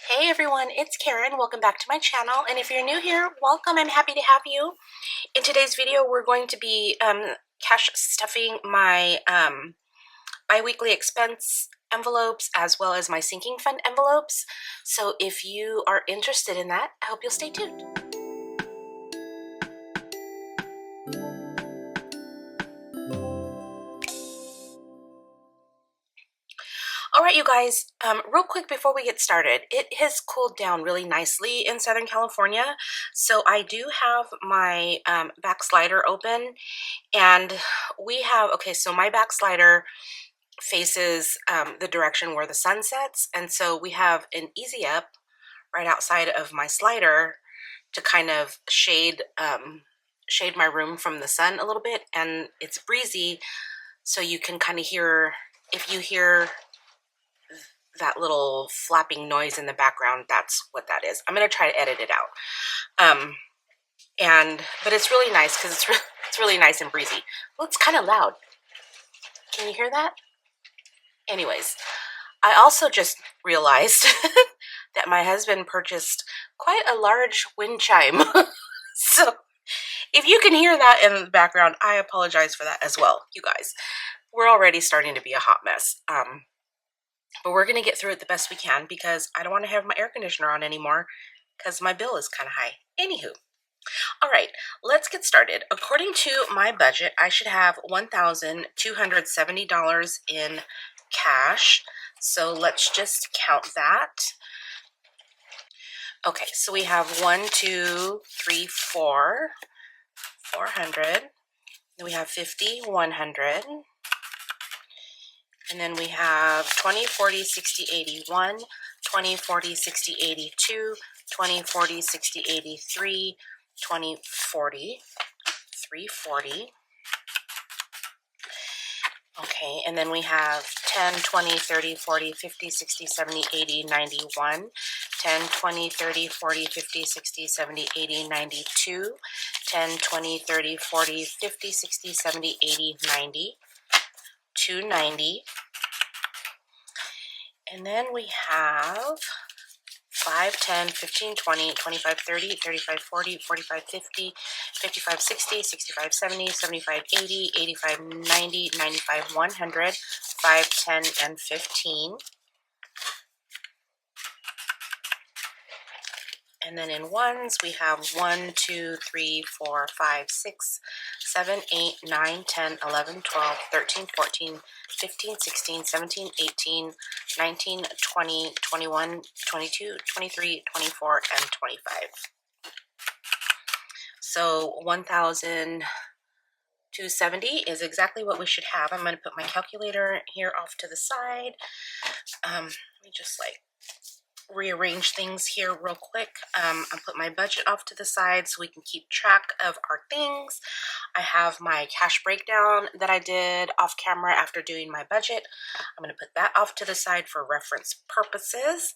Hey everyone, it's Karen. Welcome back to my channel. And if you're new here, welcome. I'm happy to have you. In today's video, we're going to be cash stuffing my bi-weekly expense envelopes as well as my sinking fund envelopes. So if you are interested in that, I hope you'll stay tuned. All right, you guys, real quick before we get started, it has cooled down really nicely in Southern California. So I do have my back slider open, and we have, okay, so my back slider faces the direction where the sun sets, and so we have an easy up right outside of my slider to kind of shade my room from the sun a little bit, and it's breezy, so you can kind of hear, if you hear that little flapping noise in the background, that's what that is. I'm going to try to edit it out. But it's really nice because it's really nice and breezy. Well, it's kind of loud. Can you hear that? Anyways, I also just realized that my husband purchased quite a large wind chime. So if you can hear that in the background, I apologize for that as well, you guys. We're already starting to be a hot mess. But we're going to get through it the best we can because I don't want to have my air conditioner on anymore because my bill is kind of high. Anywho. All right, let's get started. According to my budget, I should have $1,270 in cash. So let's just count that. Okay, so we have 1, 2, 3, 4, 400. Then we have 50, 100. And then we have 20, 40, 60, 81, 20, 40, 60, 82, 20, 40, 60, 83, 20, 40, 340. Okay, and then we have 10, 20, 30, 40, 50, 60, 70, 80, 91, 10, 20, 30, 40, 50, 60, 70, 80, 92, 10, 20, 30, 40, 50, 60, 70, 80, 90, 290. And then we have 5, 10, 15, 20, 25, 30, 35, 40, 45, 50, 55, 60, 65, 70, 75, 80, 85, 90, 95, 100, 5, 10, and 15. And then in ones, we have 1, 2, 3, 4, 5, 6, 7, 8, 9, 10, 11, 12, 13, 14, 15, 16, 17, 18, 19, 20, 21, 22, 23, 24, and 25. So 1,270 is exactly what we should have. I'm going to put my calculator here off to the side. Let me just rearrange things here real quick. I'll put my budget off to the side so we can keep track of our things. I have my cash breakdown that I did off camera after doing my budget. I'm going to put that off to the side for reference purposes,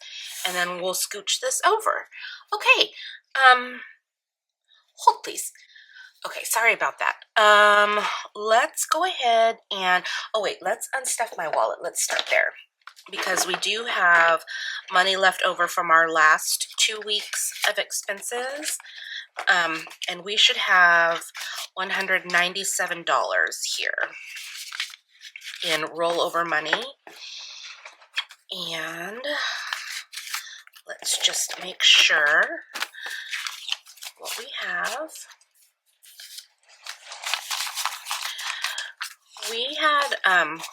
and then we'll scooch this over. Okay, hold please. Okay, sorry about that. Let's go ahead and, oh wait, let's unstuff my wallet. Let's start there, because we do have money left over from our last 2 weeks of expenses. And we should have $197 here in rollover money. And let's just make sure what we have. We had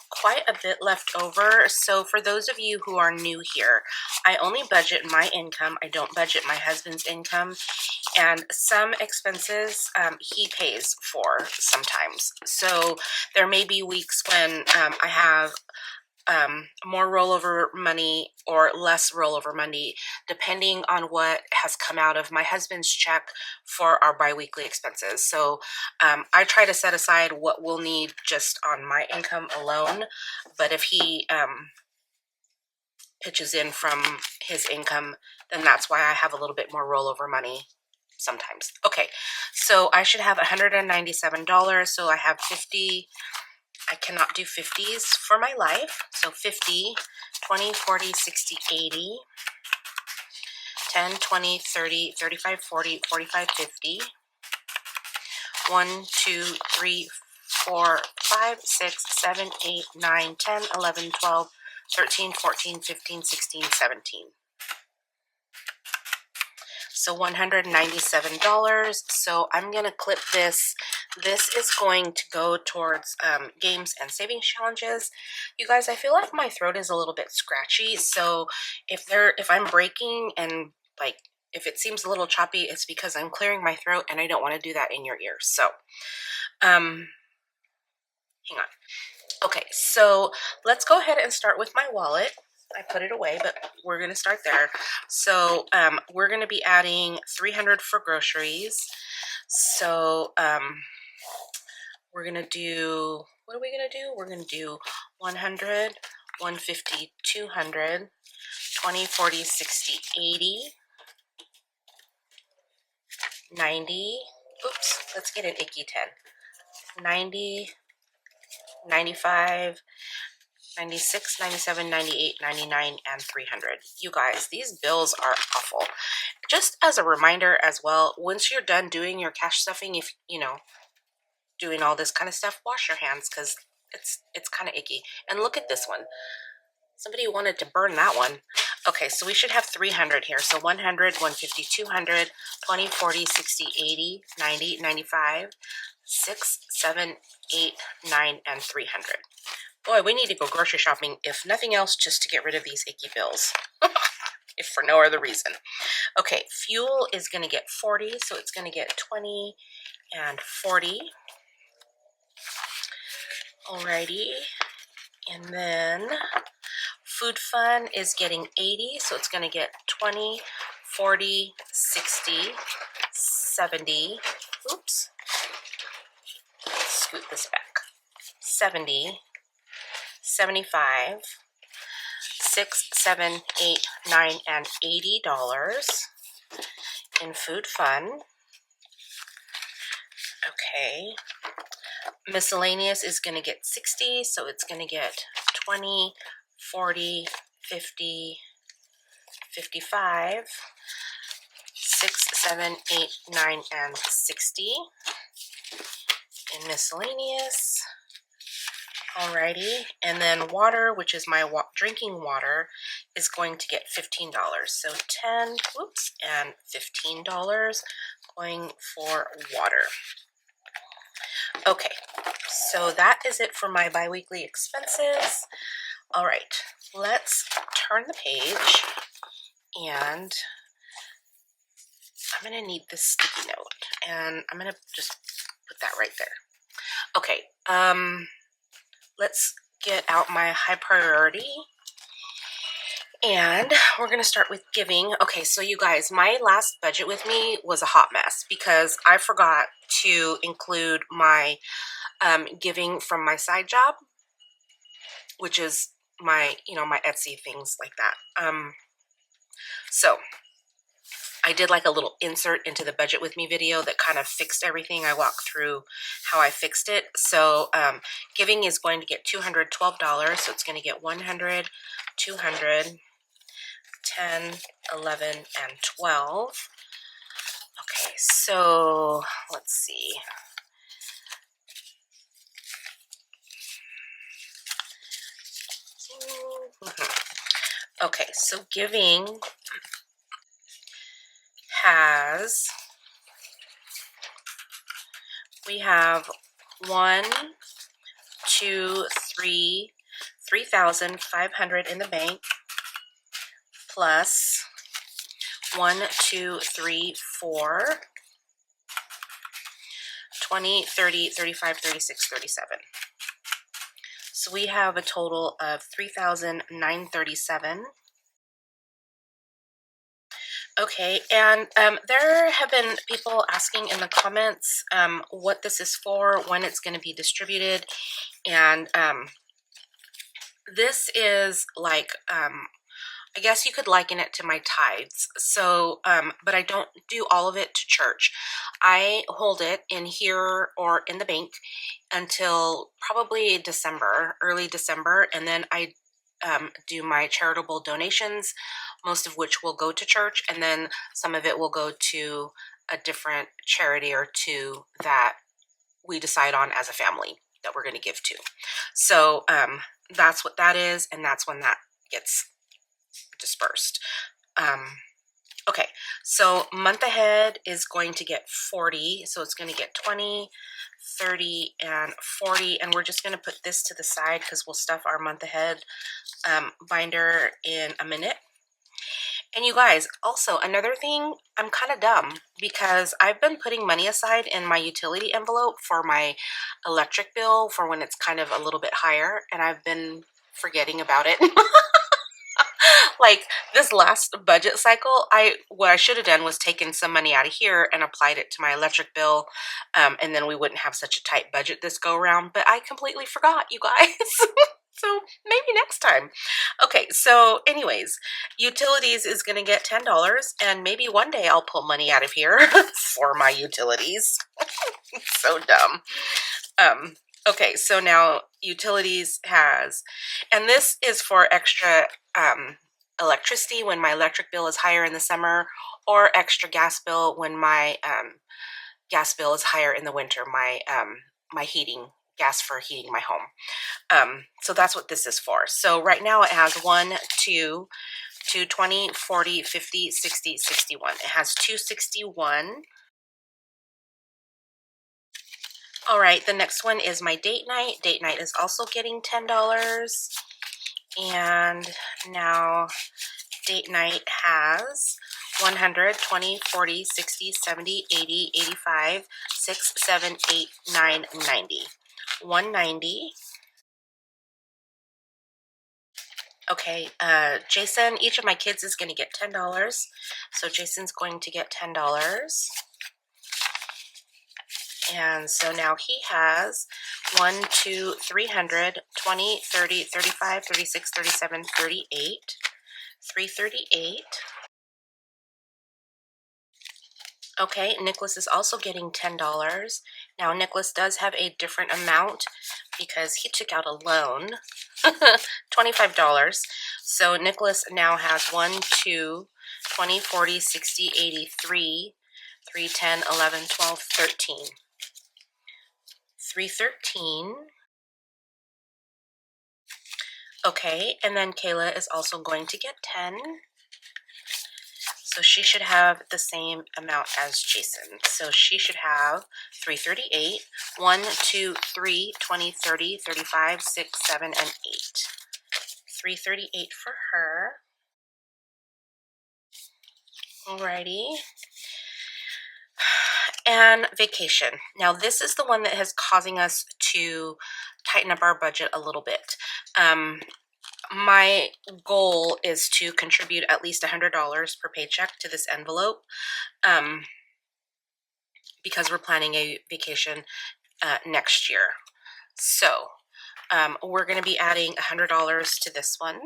quite a bit left over. So for those of you who are new here, I only budget my income. I don't budget my husband's income. And some expenses he pays for sometimes. So there may be weeks when I have more rollover money or less rollover money, depending on what has come out of my husband's check for our biweekly expenses. So I try to set aside what we'll need just on my income alone. But if he pitches in from his income, then that's why I have a little bit more rollover money sometimes. Okay, so I should have $197. So I have 50. I cannot do 50s for my life. So 50, 20, 40, 60, 80. 10, 20, 30, 35, 40, 45, 50. 1, 2, 3, 4, 5, 6, 7, 8, 9, 10, 11, 12, 13, 14, 15, 16, 17. So $197. So I'm going to clip this. This is going to go towards games and savings challenges. You guys, I feel like my throat is a little bit scratchy. So if I'm breaking and like if it seems a little choppy, it's because I'm clearing my throat and I don't want to do that in your ears. So hang on. Okay, so let's go ahead and start with my wallet. I put it away, but we're going to start there. So we're going to be adding $300 for groceries. So we're going to do, what are we going to do? We're going to do 100, 150, 200, 20, 40, 60, 80, 90. Oops, let's get an icky 10. 90, 95, 96, 97, 98, 99, and 300. You guys, these bills are awful. Just as a reminder as well, once you're done doing your cash stuffing, if you know, doing all this kind of stuff, wash your hands because it's kind of icky. And look at this one. Somebody wanted to burn that one. Okay, so we should have 300 here. So 100, 150, 200, 20, 40, 60, 80, 90, 95, 6, 7, 8, 9, and 300. Boy, we need to go grocery shopping, if nothing else, just to get rid of these icky bills, if for no other reason. Okay, fuel is going to get 40, so it's going to get 20 and 40. Alrighty, and then food fun is getting 80, so it's going to get 20, 40, 60, 70. Oops, let's scoot this back. 70, 75, 6, 7, 8, 9, and $80 in food fun. Okay. Miscellaneous is going to get 60, so it's going to get 20, 40, 50, 55, 6, 7, 8, 9, and 60 in miscellaneous. Alrighty, and then water, which is my drinking water, is going to get $15. So 10, whoops, and $15 going for water. Okay, so that is it for my biweekly expenses. All right, let's turn the page, and I'm going to need this sticky note, and I'm going to just put that right there. Okay, let's get out my high priority, and we're going to start with giving. Okay, so you guys, my last budget with me was a hot mess because I forgot to include my giving from my side job, which is my, my Etsy, things like that. So I did like a little insert into the budget with me video that kind of fixed everything. I walked through how I fixed it. So giving is going to get $212. So it's going to get 100, 200, 10, 11, and 12. Okay, so let's see. Okay, so giving has, we have 1, 2, 3, 3,500 in the bank, plus 1, 2, 3, 4, 20, 30, 35, 36, 37. So we have a total of 3,937. Okay, and there have been people asking in the comments what this is for, when it's going to be distributed, and this is like, I guess you could liken it to my tithes. So, but I don't do all of it to church. I hold it in here or in the bank until probably December, early December, and then I do my charitable donations, most of which will go to church, and then some of it will go to a different charity or two that we decide on as a family that we're going to give to. So that's what that is, and that's when that gets dispersed. Okay, so month ahead is going to get 40, so it's going to get 20, 30, and 40, and we're just going to put this to the side because we'll stuff our month ahead binder in a minute. And you guys, also another thing, I'm kind of dumb because I've been putting money aside in my utility envelope for my electric bill for when it's kind of a little bit higher, and I've been forgetting about it. Like this last budget cycle, what I should have done was taken some money out of here and applied it to my electric bill, and then we wouldn't have such a tight budget this go around, but I completely forgot, you guys. So maybe next time. Okay, so anyways, utilities is going to get $10, and maybe one day I'll pull money out of here for my utilities. So dumb. Okay, so now utilities has, and this is for extra electricity when my electric bill is higher in the summer, or extra gas bill when my gas bill is higher in the winter, my heating, gas for heating my home. So that's what this is for. So right now it has 1, 2, 20, 40, 50, 60, 61. It has 261. All right, the next one is my date night. Date night is also getting $10. And now date night has 100, 20, 40, 60, 70, 80, 85, 6, 7, 8, 9, 90. 190. Okay, Jason, each of my kids is going to get $10. So Jason's going to get $10. And so now he has 1, 2, 300, 20, 30, 35, 36, 37, 38, 338. Okay, Nicholas is also getting $10. Now Nicholas does have a different amount because he took out a loan, $25. So Nicholas now has 1, 2, 20, 40, 60, 83, 3, 10, 11, 12, 13. 313. Okay, and then Kayla is also going to get 10. So she should have the same amount as Jason. So she should have 338. 1, 2, 3, 20, 30, 35, 6, 7, and 8. 338 for her. Alrighty. And vacation. Now this is the one that is causing us to tighten up our budget a little bit. My goal is to contribute at least $100 per paycheck to this envelope, because we're planning a vacation next year. So we're going to be adding $100 to this one.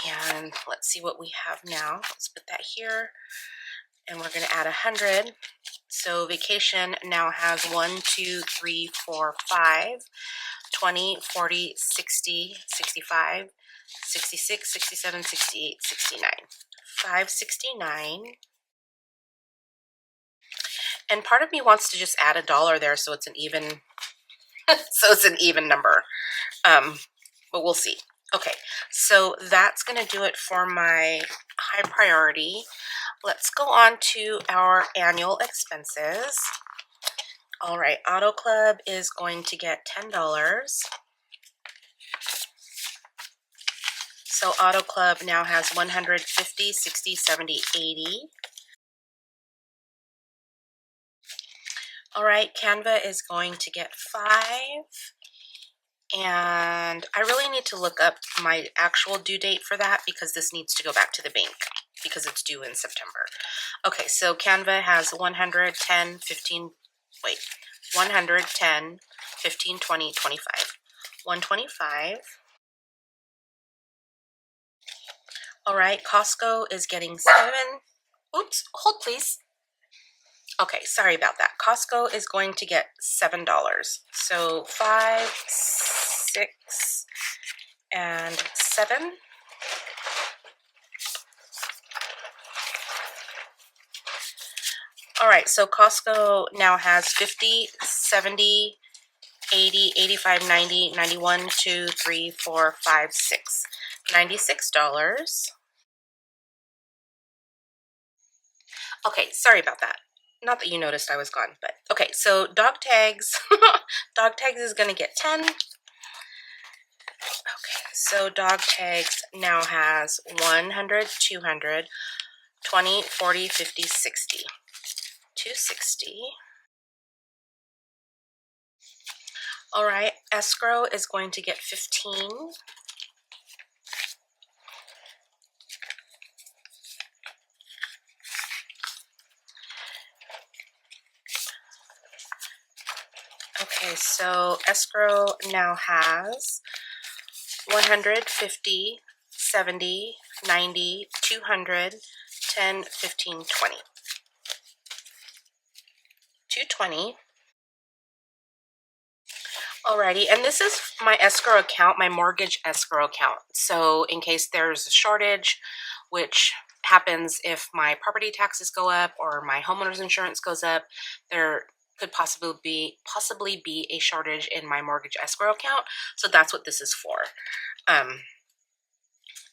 And let's see what we have now. Let's put that here. And we're going to add 100. So vacation now has 1, 2, 3, 4, 5, 20, 40, 60, 65, 66, 67, 68, 69. 569. And part of me wants to just add $1 there so it's an even number. But we'll see. Okay, so that's going to do it for my high priority. Let's go on to our annual expenses. All right, Auto Club is going to get $10. So Auto Club now has 150, 60, 70, 80. All right, Canva is going to get 5. And I really need to look up my actual due date for that because this needs to go back to the bank because it's due in September. Okay, so Canva has 110, 15, 110, 15, 20, 25. 125. All right, Costco is getting 7. Oops, hold please. Okay, sorry about that. Costco is going to get $7. So 5, 6, and 7. All right, so Costco now has 50, 70, 80, 85, 90, 91, 2, 3, 4, 5, 6. $96. Okay, sorry about that. Not that you noticed I was gone, but okay, so dog tags. Dog tags is going to get 10. Okay, so dog tags now has 100, 200, 20, 40, 50, 60. 260. All right, escrow is going to get 15. Okay, so escrow now has 150, 70, 90, 200, 10, 15, 20. 220. Alrighty, and this is my escrow account, my mortgage escrow account. So in case there's a shortage, which happens if my property taxes go up or my homeowner's insurance goes up, there could possibly be a shortage in my mortgage escrow account. So that's what this is for.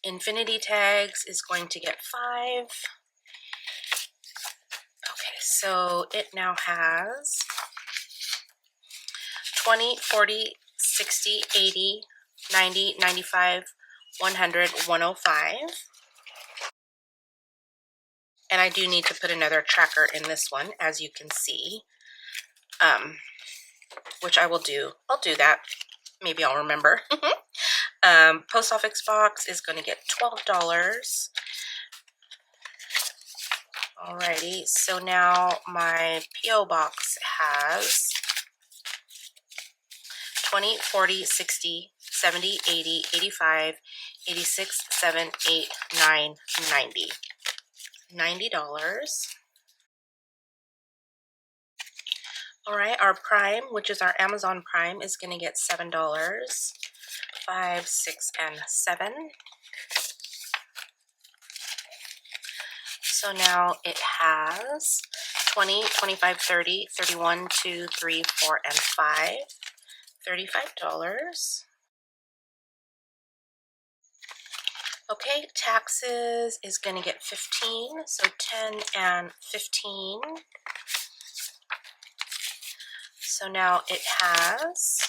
Infinity tags is going to get 5. Okay, so it now has 20, 40, 60, 80, 90, 95, 100, 105. And I do need to put another tracker in this one, as you can see, which I will do. I'll do that. Maybe I'll remember. Post office box is going to get $12. Alrighty, so now my P.O. box has 20, 40, 60, 70, 80, 85, 86, 7, 8, 9, 90. $90. All right, our Prime, which is our Amazon Prime, is going to get $7. 5, 6, and 7. So now it has 20, 25, 30, 31, 2, 3, 4, and 5. $35. Okay, taxes is going to get 15, so 10 and 15. So now it has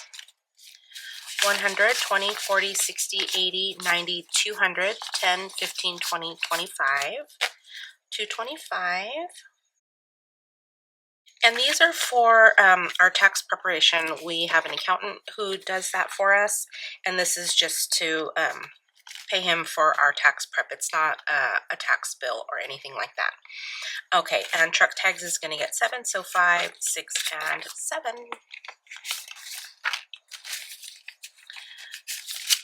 100, 20, 40, 60, 80, 90, 200, 10, 15, 20, 25, 225. And these are for our tax preparation. We have an accountant who does that for us, and this is just to pay him for our tax prep. It's not a tax bill or anything like that. Okay, and truck tags is going to get 7, so 5, 6, and 7.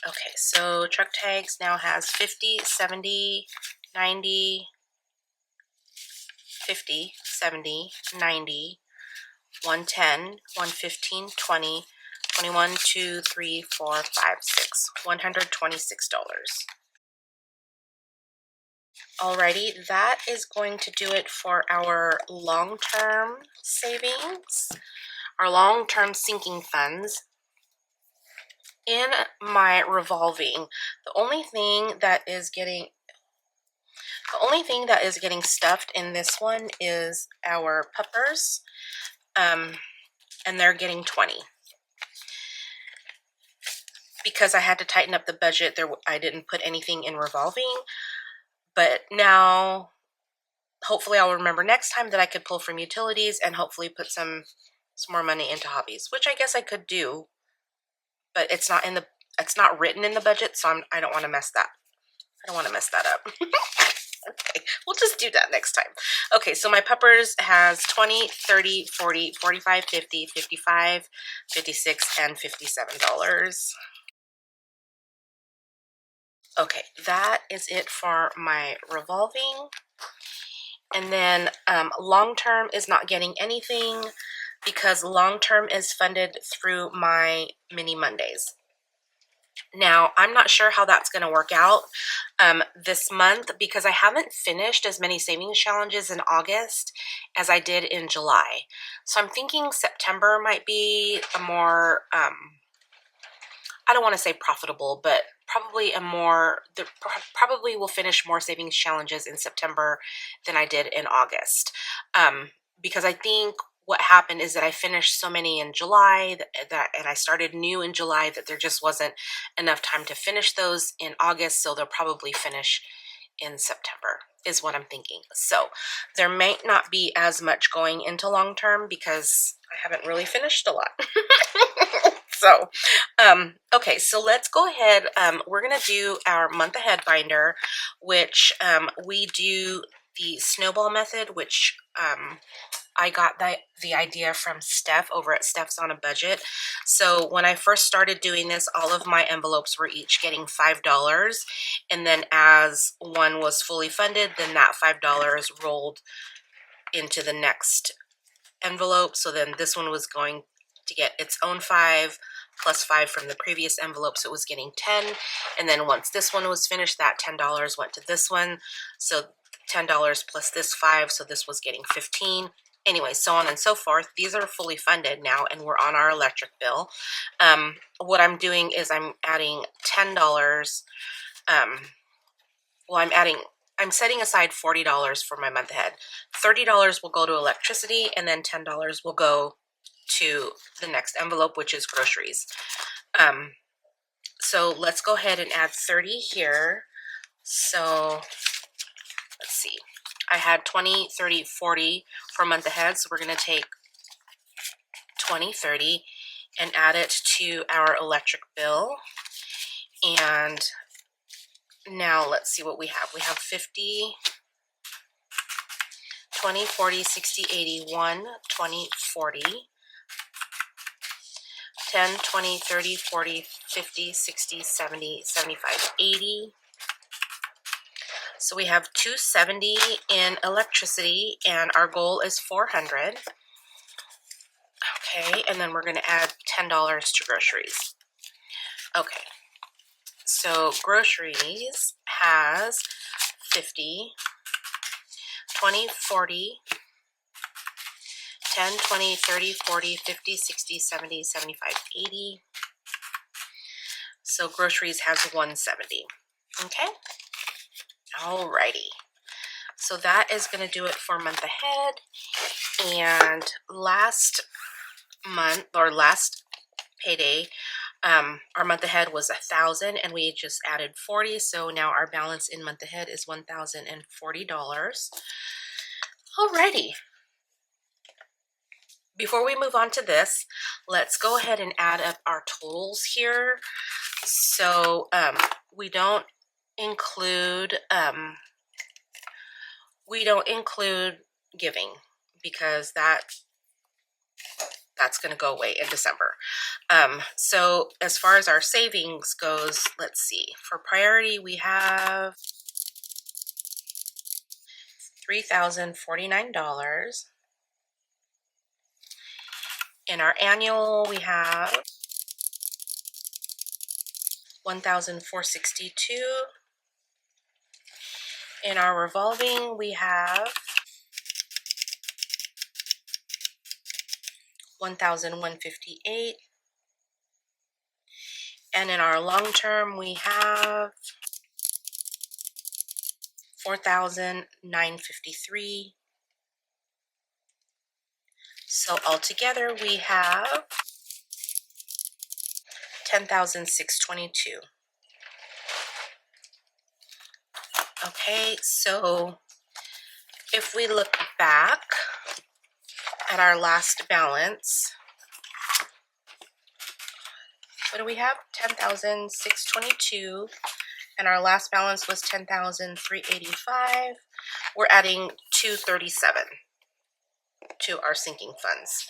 Okay, so truck tags now has 50, 70, 90, 50, 70, 90, 110, 115, 20, 21, 2, 3, 4, 5, 6, $126. Alrighty, that is going to do it for our long-term savings, our long-term sinking funds. In my revolving, the only thing that is getting stuffed in this one is our puppers, and they're getting 20. Because I had to tighten up the budget, I didn't put anything in revolving, but now hopefully I'll remember next time that I could pull from utilities and hopefully put some more money into hobbies, which I guess I could do, but it's not written in the budget, so I don't want to mess that. I don't want to mess that up. Okay, we'll just do that next time. Okay, so my puppers has 20, 30, 40, 45, 50, 55, 56, and $57. Okay, that is it for my revolving. And then long-term is not getting anything because long-term is funded through my mini Mondays. Now, I'm not sure how that's going to work out this month because I haven't finished as many savings challenges in August as I did in July. So I'm thinking September might be a more, I don't want to say profitable, but probably probably will finish more savings challenges in September than I did in August. Because I think what happened is that I finished so many in July and I started new in July that there just wasn't enough time to finish those in August. So they'll probably finish in September is what I'm thinking. So there might not be as much going into long term because I haven't really finished a lot. So, okay, so let's go ahead. We're going to do our month ahead binder, which we do the snowball method, which I got the idea from Steph over at Steph's on a Budget. So when I first started doing this, all of my envelopes were each getting $5. And then as one was fully funded, then that $5 rolled into the next envelope. So then this one was going to get its own 5 plus 5 from the previous envelope, so it was getting 10. And then once this one was finished, that $10 went to this one, so $10 plus this 5, so this was getting 15. Anyway, so on and so forth. These are fully funded now, and we're on our electric bill. What I'm doing is I'm adding $10. Well, I'm setting aside $40 for my month ahead. $30 will go to electricity, and then $10 will go to the next envelope, which is groceries. So let's go ahead and add 30 here. So let's see. I had 20, 30, 40 for month ahead. So we're going to take 20, 30 and add it to our electric bill. And now let's see what we have. We have 50, 20, 40, 60, 80, 1, 20, 40. 10, 20, 30, 40, 50, 60, 70, 75, 80. So we have 270 in electricity, and our goal is 400. Okay, and then we're going to add $10 to groceries. Okay, so groceries has 50, 20, 40, 10, 20, 30, 40, 50, 60, 70, 75, 80. So groceries has 170. Okay. Alrighty. So that is going to do it for month ahead. And last month, or last payday, our month ahead was 1,000, and we just added 40. So now our balance in month ahead is $1,040. Alrighty. Before we move on to this, let's go ahead and add up our totals here. So we don't include giving because that's going to go away in December. So as far as our savings goes, let's see. For priority, we have $3,049. In our annual, we have $1,462. In our revolving, we have $1,158. And in our long term, we have $4,953. So altogether, we have $10,622. Okay, so if we look back at our last balance, what do we have? $10,622, and our last balance was $10,385. We're adding $237 to our sinking funds.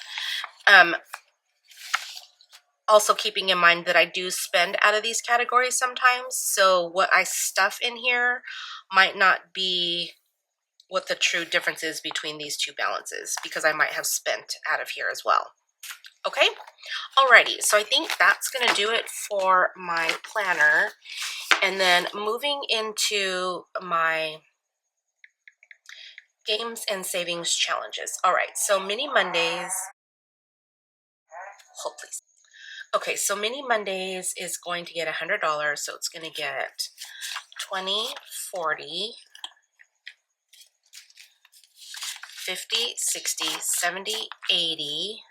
Also keeping in mind that I do spend out of these categories sometimes, so what I stuff in here might not be what the true difference is between these two balances, because I might have spent out of here as well. Okay, alrighty, so I think that's gonna do it for my planner. And then moving into my games and savings challenges. All right, so mini Mondays, hold please. Okay, so mini Mondays is going to get $100, so it's going to get 20, 40, 50, 60, 70, 80,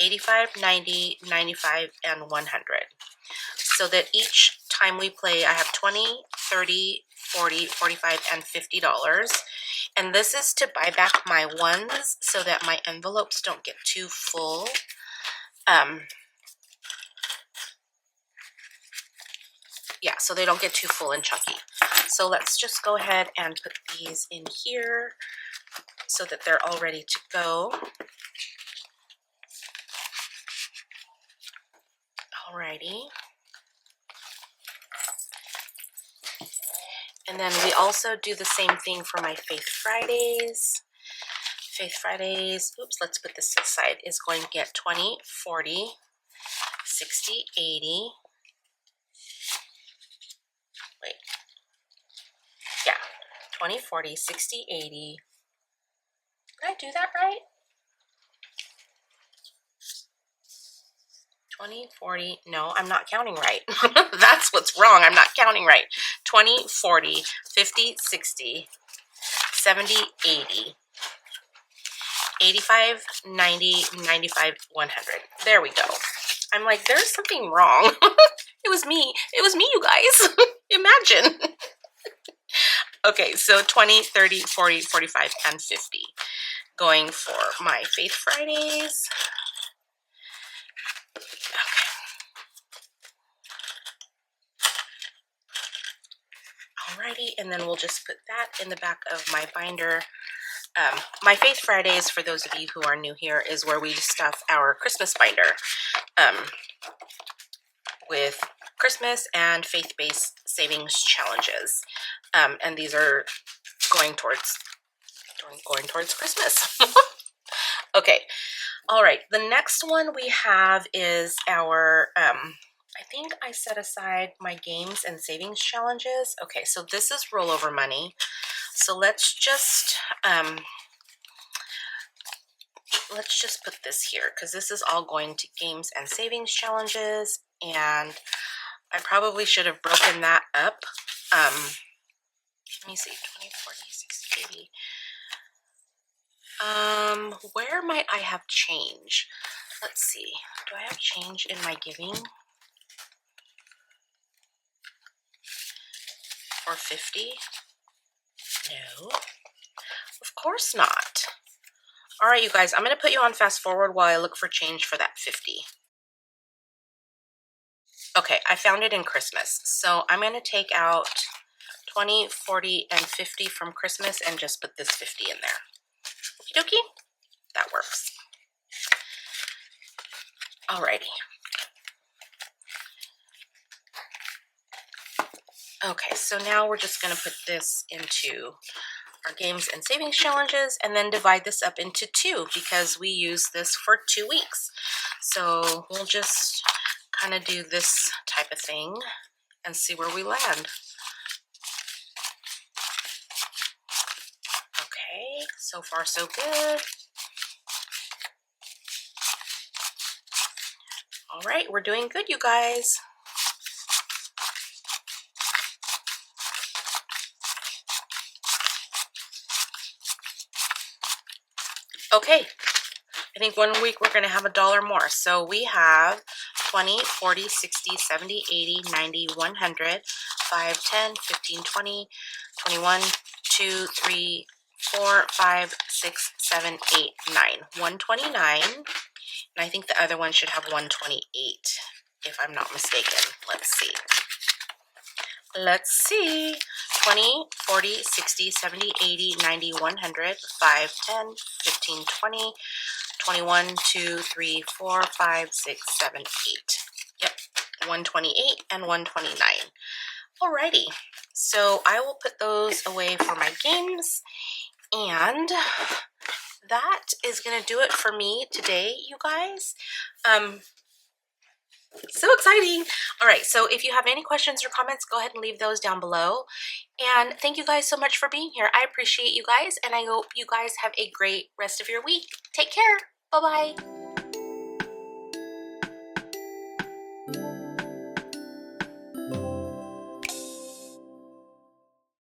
85, 90, 95, and 100. So that each time we play, I have 20, 30, 40, 45, and $50. And this is to buy back my ones so that my envelopes don't get too full. Yeah, so they don't get too full and chunky. So let's just go ahead and put these in here so that they're all ready to go. Alrighty. And then we also do the same thing for my Faith Fridays. Faith Fridays, oops, let's put this aside, is going to get 20, 40, 60, 80. Wait. Yeah, 20, 40, 60, 80. Did I do that right? 20, 40, no, I'm not counting right. That's what's wrong, I'm not counting right. 20, 40, 50, 60, 70, 80, 85, 90, 95, 100. There we go. I'm like, there's something wrong. It was me, you guys. Imagine. Okay, so 20, 30, 40, 45, and 50. Going for my Faith Fridays. Alrighty, and then we'll just put that in the back of my binder. My Faith Fridays, for those of you who are new here, is where we stuff our Christmas binder with Christmas and faith-based savings challenges. And these are going towards Christmas. Okay, all right. The next one we have is our, I think I set aside my games and savings challenges. Okay, so this is rollover money. So let's just put this here because this is all going to games and savings challenges, and I probably should have broken that up. Let me see, 20, 40, 60, 80. Where might I have change? Let's see. Do I have change in my giving? For 50? No. Of course not. All right, you guys, I'm going to put you on fast forward while I look for change for that 50. Okay, I found it in Christmas. So I'm going to take out 20, 40, and 50 from Christmas and just put this 50 in there. Okie dokie? That works. Alrighty. Okay, so now we're just going to put this into our games and savings challenges and then divide this up into 2 because we use this for 2 weeks. So we'll just kind of do this type of thing and see where we land. Okay, so far so good. All right, we're doing good, you guys. Okay, I think 1 week we're going to have $1 more. So we have 20, 40, 60, 70, 80, 90, 100, 5, 10, 15, 20, 21, 2, 3, 4, 5, 6, 7, 8, 9. 129. And I think the other one should have 128, if I'm not mistaken. Let's see. Let's see. 20, 40, 60, 70, 80, 90, 100, 5, 10, 15, 20, 21, 2, 3, 4, 5, 6, 7, 8. Yep, 128 and 129. Alrighty, so I will put those away for my games, and that is going to do it for me today, you guys. So exciting. All right, so if you have any questions or comments, go ahead and leave those down below. And thank you guys so much for being here. I appreciate you guys, and I hope you guys have a great rest of your week. Take care. Bye-bye.